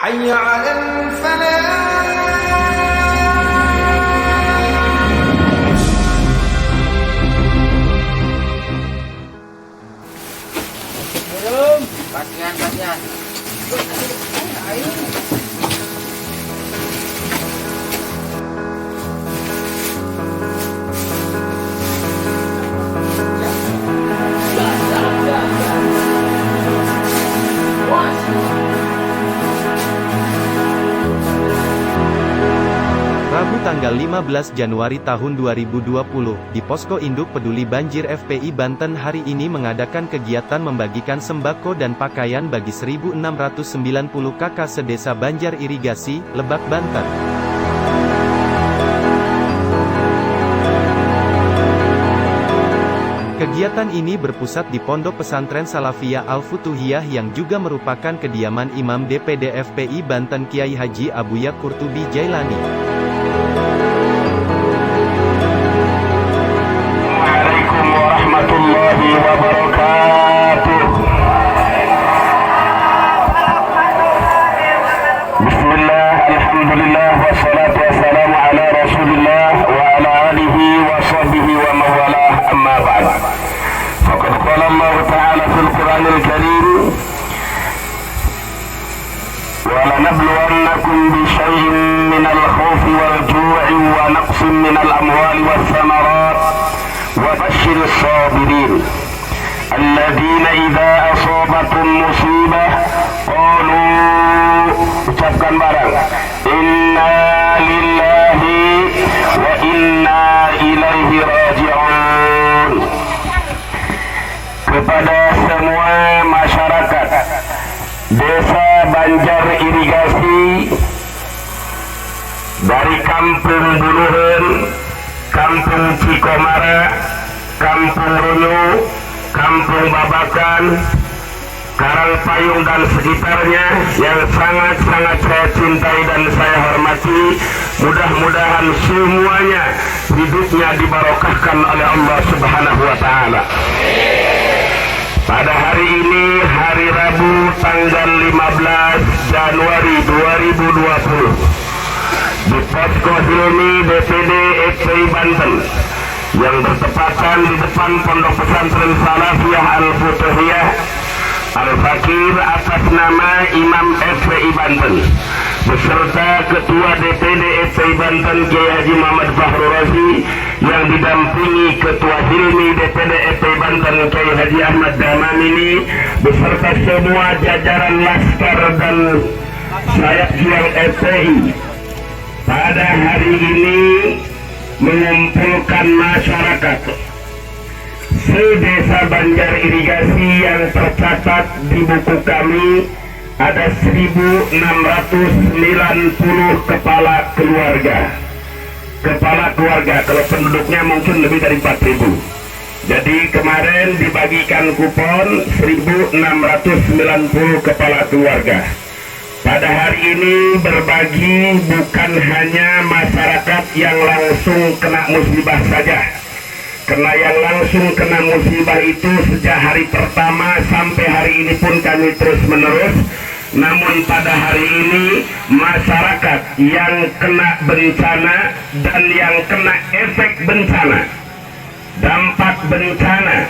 حي على الفلاح. Kasihan. Rabu tanggal 15 Januari tahun 2020, di Posko Induk Peduli Banjir FPI Banten hari ini mengadakan kegiatan membagikan sembako dan pakaian bagi 1.690 kakak sedesa Banjar Irigasi, Lebak, Banten. Kegiatan ini berpusat di Pondok Pesantren Salafiyah Al-Futuhiyah yang juga merupakan kediaman Imam DPD FPI Banten Kiai Haji Abuya Qurtubi Jailani. Assalamualaikum warahmatullahi wabarakatuh. Bismillah, alhamdulillah, wassalatu wassalamu ala rasulillah wa ala alihi wa sahbihi wa mawalah, amma ba'd. Faqad qala Allah ta'ala fil Qur'anil Karim, wa lanabluwannakum bisyai'in minal khawfi wal ju'i wa naqsin minal amwali was samarat wa basyiril sabirin alladzina idza asabatum musibah qalu, ucapkan barang, inna lillahi wa inna ilaihi raji'un. Kepada semua masyarakat Desa Banjar Irigasi dari Kampung Buluhen, Kampung Cikomara, Kampung Runyu, Kampung Babakan, Karangpayung dan sekitarnya yang sangat-sangat saya cintai dan saya hormati, mudah-mudahan semuanya hidupnya dibarokahkan oleh Allah Subhanahu wa Ta'ala. Pada hari ini, hari Rabu tanggal 15 Januari 2020, di Posko Hilmi DPD FPI Banten yang bertepatan di depan Pondok Pesantren Salafiyah Al-Futuhiyah Al-Fakir atas nama Imam FPI Banten beserta Ketua DPD FPI Banten Kiai Haji Muhammad Fahru Razi yang didampingi Ketua Hilmi DPD FPI Banten Kiai Haji Ahmad Damamini beserta semua jajaran laskar dan sayap juang FPI pada hari ini mengumpulkan masyarakat se-Desa Banjar Irigasi yang tercatat di buku kami ada 1.690 kepala keluarga. Kalau penduduknya mungkin lebih dari 4.000. Jadi kemarin dibagikan kupon 1.690 kepala keluarga. Pada hari ini berbagi bukan hanya masyarakat yang langsung kena musibah saja, karena yang langsung kena musibah itu sejak hari pertama sampai hari ini pun kami terus menerus. Namun pada hari ini masyarakat yang kena bencana dan yang kena efek bencana, dampak bencana,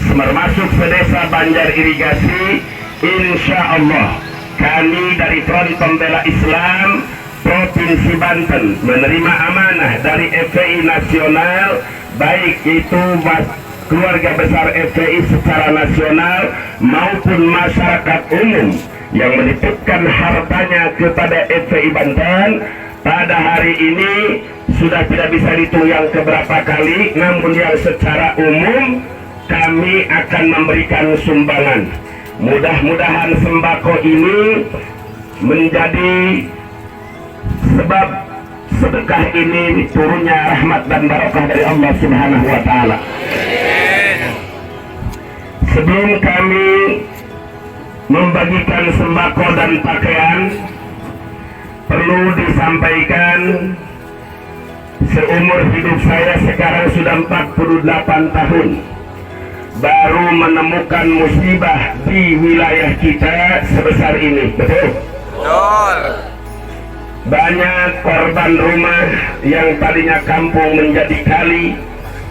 termasuk se-Desa Banjar Irigasi, insya Allah kami dari Front Pembela Islam Provinsi Banten menerima amanah dari FPI Nasional, baik itu keluarga besar FPI secara nasional maupun masyarakat umum yang menitipkan hartanya kepada FPI Banten. Pada hari ini sudah tidak bisa dihitung yang keberapa kali, namun yang secara umum kami akan memberikan sumbangan. Mudah-mudahan sembako ini menjadi sebab sedekah ini turunnya rahmat dan barakah dari Allah Subhanahu wa Ta'ala. Sebelum kami membagikan sembako dan pakaian, perlu disampaikan seumur hidup saya sekarang sudah 48 tahun baru menemukan musibah di wilayah kita sebesar ini. Betul? banyak korban rumah yang tadinya kampung menjadi kali.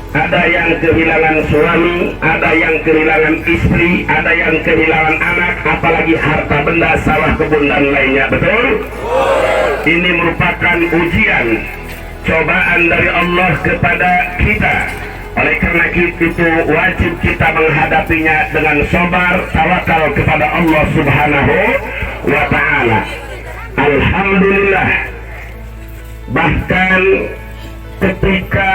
Ada yang kehilangan suami, ada yang kehilangan istri, ada yang kehilangan anak, apalagi harta benda, sawah, kebun dan lainnya. Betul? Ini merupakan ujian, cobaan dari Allah kepada kita. Oleh karena itu wajib kita menghadapinya dengan sabar, tawakal kepada Allah Subhanahu wa ta'ala. Alhamdulillah, bahkan ketika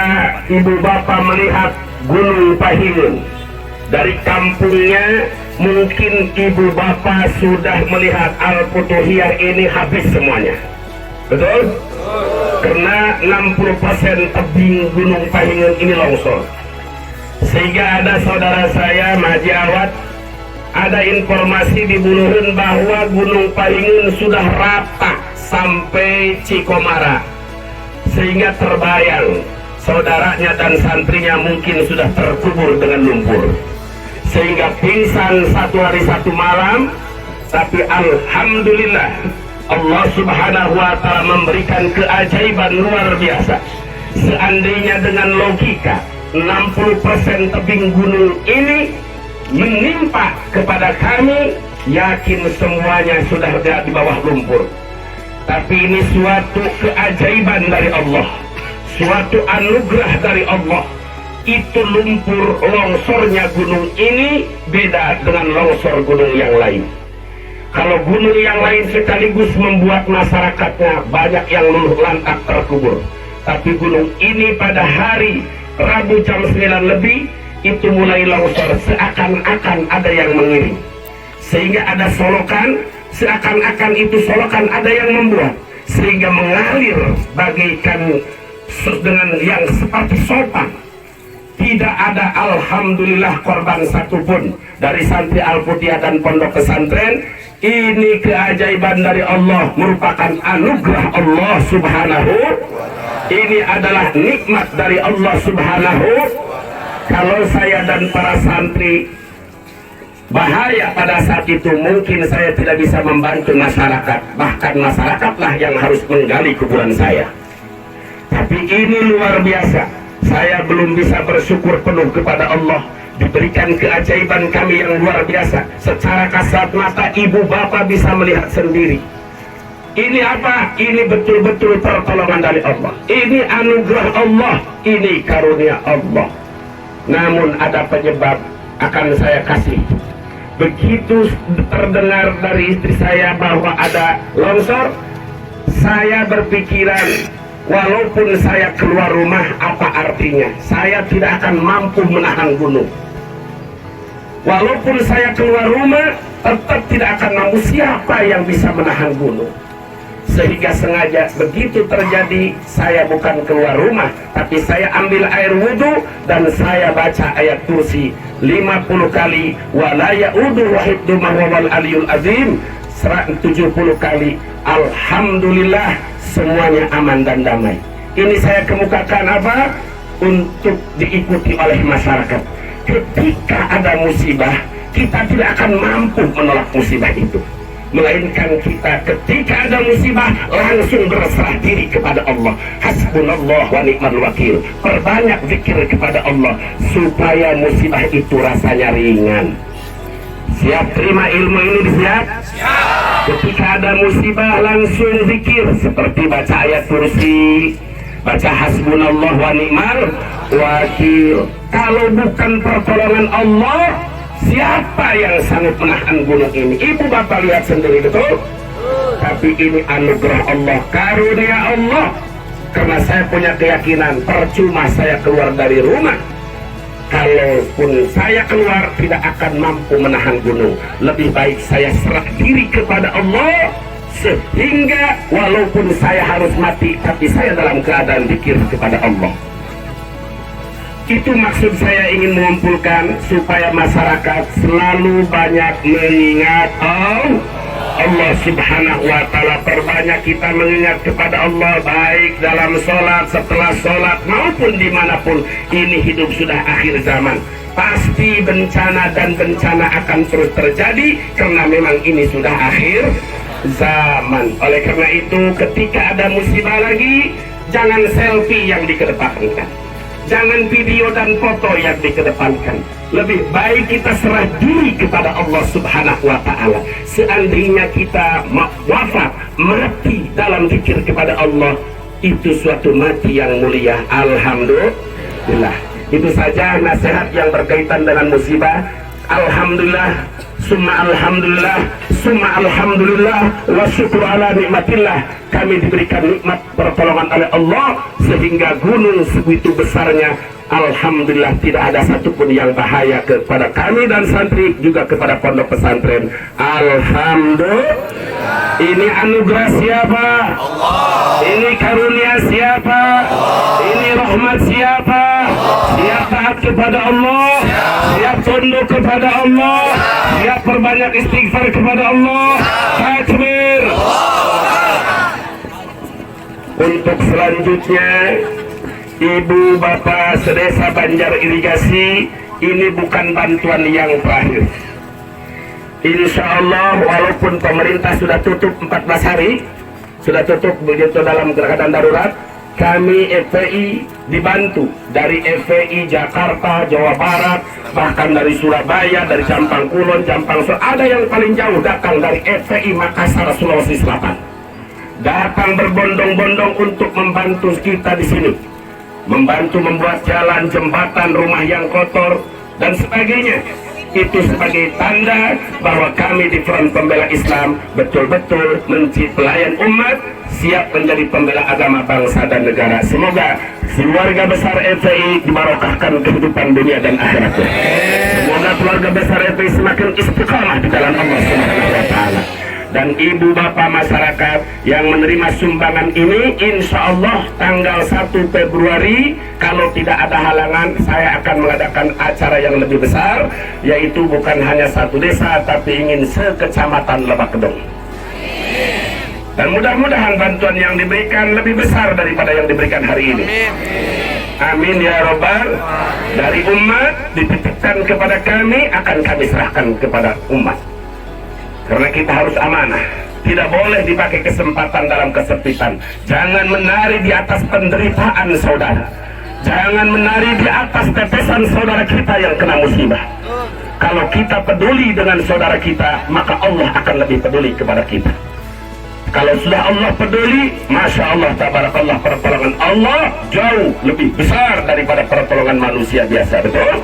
ibu bapak melihat Gunung Pahingun dari kampungnya, mungkin ibu bapak sudah melihat Al-Futuhiyah ini habis semuanya. Betul? Karena 60% tebing Gunung Pahingun ini longsor. Sehingga ada saudara saya Maji Awad, ada informasi di Buluhun bahwa Gunung Pahingun sudah rata sampai Cikomara. Sehingga terbayang saudaranya dan santrinya mungkin sudah terkubur dengan lumpur, sehingga pingsan satu hari satu malam. Tapi alhamdulillah, Allah Subhanahu wa ta'ala memberikan keajaiban luar biasa. Seandainya dengan logika 60% tebing gunung ini menimpa kepada kami, yakin semuanya sudah di bawah lumpur. Tapi ini suatu keajaiban dari Allah, suatu anugerah dari Allah. Itu lumpur longsornya gunung ini beda dengan longsor gunung yang lain. Kalau gunung yang lain sekaligus membuat masyarakatnya banyak yang luluh lantak terkubur, tapi gunung ini pada hari Rabu jam 9 lebih itu mulai longsor, seakan-akan ada yang mengiring, sehingga ada solokan, seakan-akan itu solokan ada yang membuat, sehingga mengalir bagaikan dengan yang seperti sopan. Tidak ada alhamdulillah korban satupun dari santri Al-Futuhiyah dan pondok pesantren. Ini keajaiban dari Allah, merupakan anugerah Allah Subhanahu. Ini adalah nikmat dari Allah Subhanahu. Kalau saya dan para santri bahaya pada saat itu, mungkin saya tidak bisa membantu masyarakat, bahkan masyarakatlah yang harus menggali kuburan saya. Tapi ini luar biasa, saya belum bisa bersyukur penuh kepada Allah, diberikan keajaiban kami yang luar biasa. Secara kasat mata ibu bapak bisa melihat sendiri. Ini apa? Ini betul-betul pertolongan dari Allah, ini anugerah Allah, ini karunia Allah. Namun ada penyebab, akan saya kasih. Begitu terdengar dari istri saya bahwa ada longsor, saya berpikiran, walaupun saya keluar rumah, apa artinya? Saya tidak akan mampu menahan gunung. Walaupun saya keluar rumah, tetap tidak akan mampu. Siapa yang bisa menahan gunung? Sehingga sengaja begitu terjadi, saya bukan keluar rumah, tapi saya ambil air wudhu dan saya baca ayat kursi 50 kali, wala ya'udu wahiddu mahwal aliyul azim 70 kali. Alhamdulillah, semuanya aman dan damai. Ini saya kemukakan apa? Untuk diikuti oleh masyarakat. Ketika ada musibah, kita tidak akan mampu menolak musibah itu, melainkan kita ketika ada musibah langsung berserah diri kepada Allah. Hasbunallah wa ni'mal wakil. Perbanyak zikir kepada Allah supaya musibah itu rasanya ringan. Siap terima ilmu ini? Siap? Siap. Ketika ada musibah langsung zikir, seperti baca ayat kursi, baca hasbunallah wa ni'mal wakil. Kalau bukan pertolongan Allah, siapa yang sanggup menahan gunung ini? Ibu bapak lihat sendiri, betul? Tapi ini anugerah Allah, karunia Allah. Karena saya punya keyakinan, percuma saya keluar dari rumah, kalaupun saya keluar tidak akan mampu menahan gunung. Lebih baik saya serah diri kepada Allah, sehingga walaupun saya harus mati, tapi saya dalam keadaan zikir kepada Allah. Itu maksud saya, ingin mengumpulkan supaya masyarakat selalu banyak mengingat Allah Subhanahu wa ta'ala. Perbanyak kita mengingat kepada Allah, baik dalam sholat, setelah sholat, maupun dimanapun. Ini hidup sudah akhir zaman, pasti bencana dan bencana akan terus terjadi, karena memang ini sudah akhir zaman. Oleh karena itu, ketika ada musibah lagi, jangan selfie yang dikedepankan, jangan video dan foto yang dikedepankan. Lebih baik kita serah diri kepada Allah Subhanahu wa Ta'ala. Seandainya kita wafat, mati dalam zikir kepada Allah, itu suatu mati yang mulia. Alhamdulillah. Itu saja nasihat yang berkaitan dengan musibah. Alhamdulillah, summa alhamdulillah, summa alhamdulillah, wa syukur ala nikmatillah. Kami diberikan nikmat pertolongan oleh Allah sehingga gunung segitu besarnya, alhamdulillah tidak ada satupun yang bahaya kepada kami dan santri, juga kepada pondok pesantren. Alhamdulillah. Ini anugerah siapa? Allah. Ini karunia siapa? Allah. Ini rahmat siapa? Allah. Siap taat kepada Allah, siap tunduk kepada Allah, siap perbanyak istighfar kepada Allah. Takbir. Untuk selanjutnya, Ibu Bapak sedesa Banjar Irigasi, ini bukan bantuan yang terakhir. Insya Allah, walaupun pemerintah sudah tutup 14 hari, sudah tutup begitu dalam keadaan darurat, kami FPI dibantu dari FPI Jakarta, Jawa Barat, bahkan dari Surabaya, dari Campang Kulon, Campang Sol, ada yang paling jauh datang dari FPI Makassar, Sulawesi Selatan, datang berbondong-bondong untuk membantu kita di sini, membantu membuat jalan, jembatan, rumah yang kotor dan sebagainya. Itu sebagai tanda bahwa kami di Front Pembela Islam betul-betul pelayan umat, siap menjadi pembela agama bangsa dan negara. Semoga keluarga besar FPI dibarokahkan kehidupan dunia dan akhirat. Semoga keluarga besar FPI semakin istiqamah di jalan Allah Subhanahu wa Ta'ala. Dan ibu bapak masyarakat yang menerima sumbangan ini, insya Allah tanggal 1 Februari, kalau tidak ada halangan, saya akan mengadakan acara yang lebih besar, yaitu bukan hanya satu desa, tapi ingin sekecamatan Lebak Kedong. Dan mudah-mudahan bantuan yang diberikan lebih besar daripada yang diberikan hari ini. Amin ya Rabbal. Dari umat dititipkan kepada kami, akan kami serahkan kepada umat. Karena kita harus amanah, tidak boleh dipakai kesempatan dalam kesempitan. Jangan menari di atas penderitaan saudara, jangan menari di atas tetesan saudara kita yang kena musibah. Kalau kita peduli dengan saudara kita, maka Allah akan lebih peduli kepada kita. Kalau sudah Allah peduli, Masya Allah, tabarakallah, pertolongan Allah jauh lebih besar daripada pertolongan manusia biasa, betul?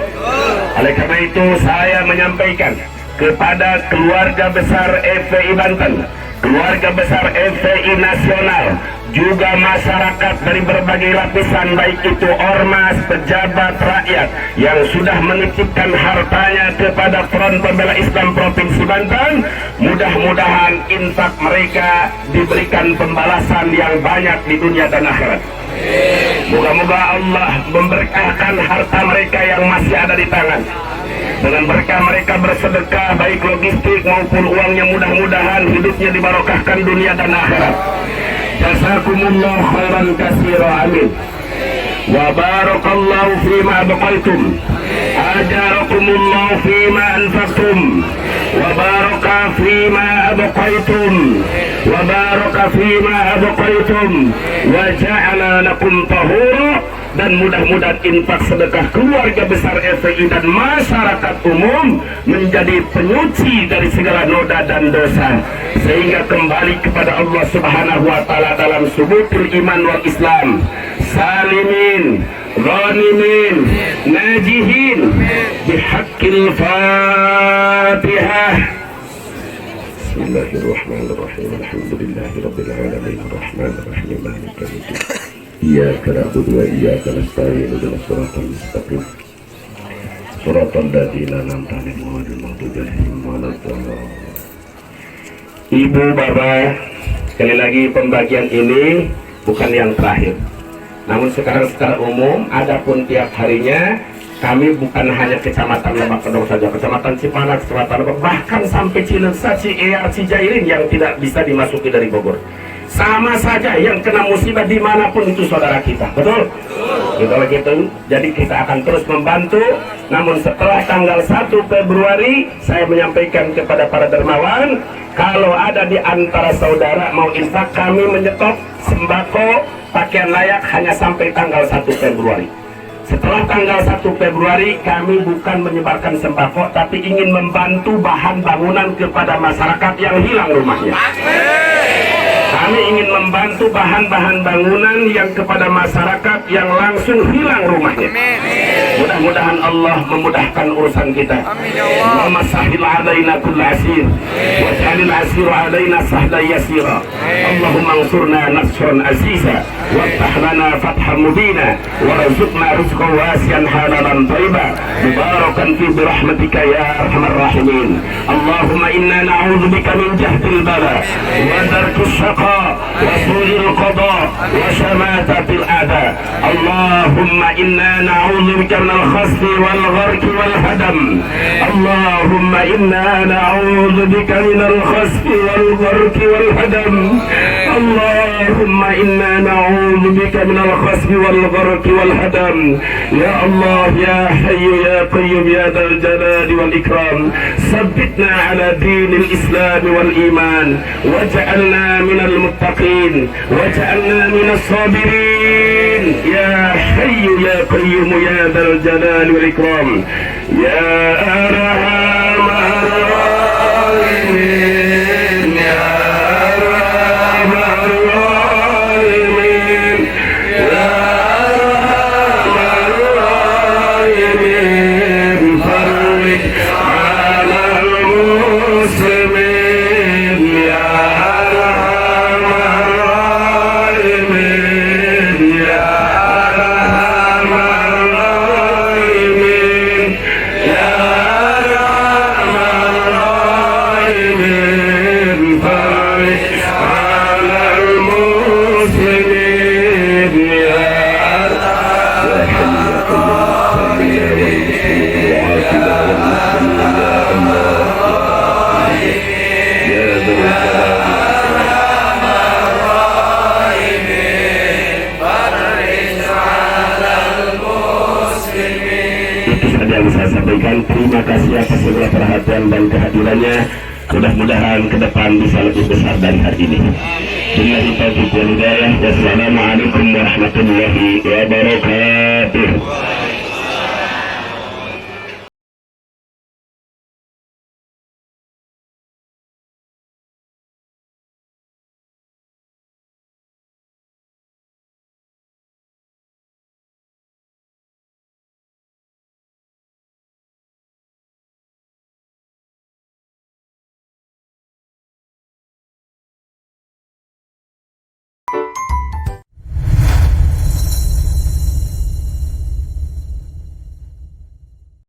Oleh karena itu saya menyampaikan kepada keluarga besar FPI Banten, keluarga besar FPI Nasional, juga masyarakat dari berbagai lapisan, baik itu ormas, pejabat, rakyat yang sudah menitipkan hartanya kepada Front Pembela Islam Provinsi Banten, mudah-mudahan infak mereka diberikan pembalasan yang banyak di dunia dan akhirat. Moga-moga Allah memberkahkan harta mereka yang masih ada di tangan. Dengan berkah mereka bersedekah, baik logistik maupun uangnya, mudah-mudahan hidupnya dibarokahkan dunia dan akhirat. Jazakumullah khairan katsira, amin. Wa barakallahu fima abqaitum, ajarakumullah fima anfaqtum, wa baraka fima abqaitum, wa baraka fima abqaitum, wa ja'ala lakum tahura. Dan mudah-mudahan infak sedekah keluarga besar FPI dan masyarakat umum menjadi penyuci dari segala noda dan dosa, sehingga kembali kepada Allah Subhanahu wa Ta'ala dalam subutul iman wal Islam, salimin ghanimin najihin bihaqqil Fatihah. Bismillahirrahmanirrahim. Alhamdulillahirabbil alamin arrahmanir rahim maliki yaumiddin. Iyyaka na'budu wa iyyaka nasta'in ihdinas siratal mustaqim siratal ladzina an'amta 'alaihim ghairil maghdubi 'alaihim waladdallin. Ibu bapak, sekali lagi pembagian ini bukan yang terakhir, namun sekarang secara umum, adapun tiap harinya kami bukan hanya kecamatan Lebak Kedong saja, kecamatan Cipanas, kecamatan Lebak, bahkan sampai Cilengsa, Ciea, Cijairin yang tidak bisa dimasuki dari Bogor. Sama saja yang kena musibah dimanapun itu saudara kita, betul? Kalau gitu, jadi kita akan terus membantu. Namun setelah tanggal 1 Februari, saya menyampaikan kepada para dermawan, Kalau ada di antara saudara mau infak, kami menyetop sembako pakaian layak hanya sampai tanggal 1 Februari. Setelah tanggal 1 Februari kami bukan menyebarkan sembako, tapi ingin membantu bahan bangunan kepada masyarakat yang hilang rumahnya. Kami ingin membantu bahan-bahan bangunan yang kepada masyarakat yang langsung hilang rumahnya. Mudah-mudahan Allah memudahkan urusan kita. Allahumma sahil alaina kull asir wa jalil asir alaina sahla yasira. Allahumma ansurna nasran aziza waftah lana fathan mubina warzuqna rizqan wasi'an halalan thayyiban mubarakan fi birahmatika ya arhamar rahimin. Allahumma inna na'udzubika min jahdil bala wa darkis syaqa wa su'il qada wa shamatatil ada. Allahumma inna na'udzubika min al-khasfi wal gharqi wal hadam. Allahumma inna na'udzubika min al-khasfi wal gharqi wal hadam. Allahumma inna na'udzubika min al-khasfi wal gharqi wal hadam. Ya Allah ya hayyu ya qayyum ya dzal jalali wal ikram, sabbitna ala dinil islam wal iman waj'alna minal muttaqin waj'alna minas sabirin ya hayyu ya qayyum ya dzal jalali wal ikram ya arhamar rahimin ya arhamar rahimin ya arhamar rahimin farij alal muslimin ya arhamar rahimin ya arhamar rahimin ya arhamar rahimin farij alal muslimin ya Itu saja yang saya sampaikan. Terima kasih atas segala perhatian dan kehadirannya. Mudah-mudahan ke depan bisa lebih besar dari hari ini. Billahi taufiq wal hidayah. Wassalamualaikum warahmatullahi wabarakatuh.